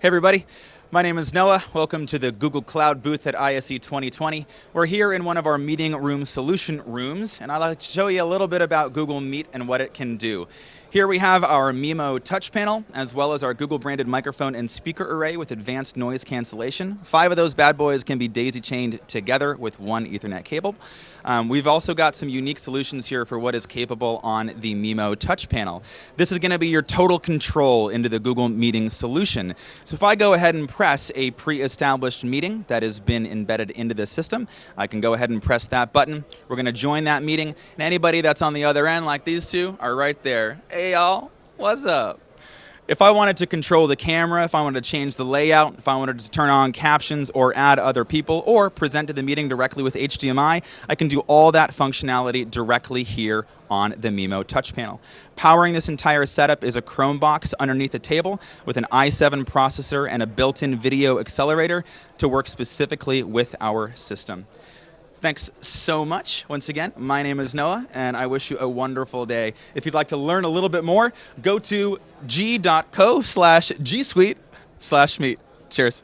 Hey everybody, my name is Noah. Welcome to the Google Cloud booth at ISE 2020. We're here in one of our meeting room solution rooms, and I'd like to show you a little bit about Google Meet and what it can do. Here we have our Mimo touch panel, as well as our Google branded microphone and speaker array with advanced noise cancellation. 5 of those bad boys can be daisy chained together with one Ethernet cable. We've also got some unique solutions here for what is capable on the Mimo touch panel. This is going to be your total control into the Google Meeting solution. So if I go ahead and press a pre-established meeting that has been embedded into the system, I can go ahead and press that button. We're going to join that meeting, and anybody that's on the other end, like these two, are right there. Hey y'all, what's up? If I wanted to control the camera, if I wanted to change the layout, if I wanted to turn on captions or add other people or present to the meeting directly with HDMI, I can do all that functionality directly here on the Mimo touch panel. Powering this entire setup is a Chrome box underneath the table with an i7 processor and a built-in video accelerator to work specifically with our system. Thanks so much. Once again, my name is Noah, and I wish you a wonderful day. If you'd like to learn a little bit more, go to g.co/gsuite/meet. Cheers.